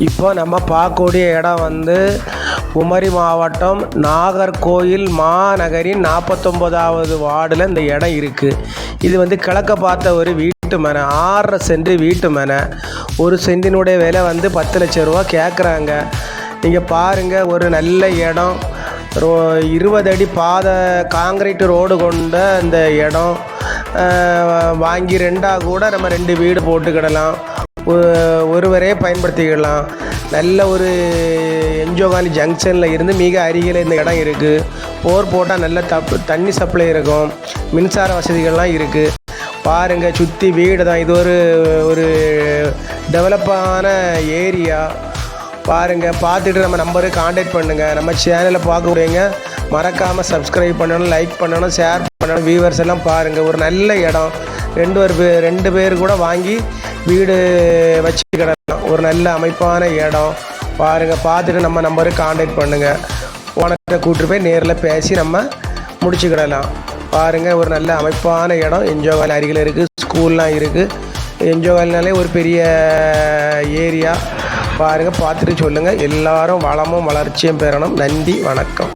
இப்போ நம்ம பார்க்கக்கூடிய இடம் வந்து குமரி மாவட்டம் நாகர்கோயில் மாநகரின் 49வது வார்டில் இந்த இடம் இருக்குது. இது வந்து கிழக்க பார்த்த ஒரு வீட்டு மனை, 6.5 சென்ட் வீட்டு மனை. ஒரு சென்டினுடைய விலை வந்து 10 லட்சம் ரூபா கேட்குறாங்க. நீங்கள் பாருங்கள், ஒரு நல்ல இடம், 20 அடி பாதை காங்கிரீட் ரோடு கொண்ட இந்த இடம். வாங்கி ரெண்டாக கூட நம்ம 2 வீடு போட்டுக்கிடலாம், ஒருவரே பயன்படுத்திக்கலாம். நல்ல ஒரு என்ஜோகாலி ஜங்ஷனில் இருந்து மிக அருகில் இந்த இடம் இருக்குது. போர் போட்டால் நல்ல தண்ணி சப்ளை இருக்கும், மின்சார வசதிகள்லாம் இருக்குது. பாருங்கள், சுற்றி வீடு தான். இது ஒரு டெவலப்பான ஏரியா. பாருங்கள், பார்த்துட்டு நம்ம நம்பருக்கு காண்டாக்ட் பண்ணுங்கள். நம்ம சேனலை பார்க்கக்கூடியங்க மறக்காமல் சப்ஸ்கிரைப் பண்ணணும், லைக் பண்ணணும், ஷேர் பண்ணணும். வியூவர்ஸ் எல்லாம் பாருங்கள், ஒரு நல்ல இடம். 2 பேர் கூட வாங்கி வீடு வச்சுக்கிடலாம். ஒரு நல்ல அமைப்பான இடம். பாருங்கள், பார்த்துட்டு நம்ம நம்பருக்கு காண்டாக்ட் பண்ணுங்கள். உனக்கிட்ட கூப்பிட்டு போய் நேரில் பேசி நம்ம முடிச்சுக்கிடலாம். பாருங்கள், ஒரு நல்ல அமைப்பான இடம். என்ஜோகாலி அருகில் இருக்குது, ஸ்கூல்லாம் இருக்குது. என்ஜோகாலினாலே ஒரு பெரிய ஏரியா. பாருங்கள், பார்த்துட்டு சொல்லுங்கள். எல்லாரும் வளமும் வளர்ச்சியும் பெறணும். நன்றி, வணக்கம்.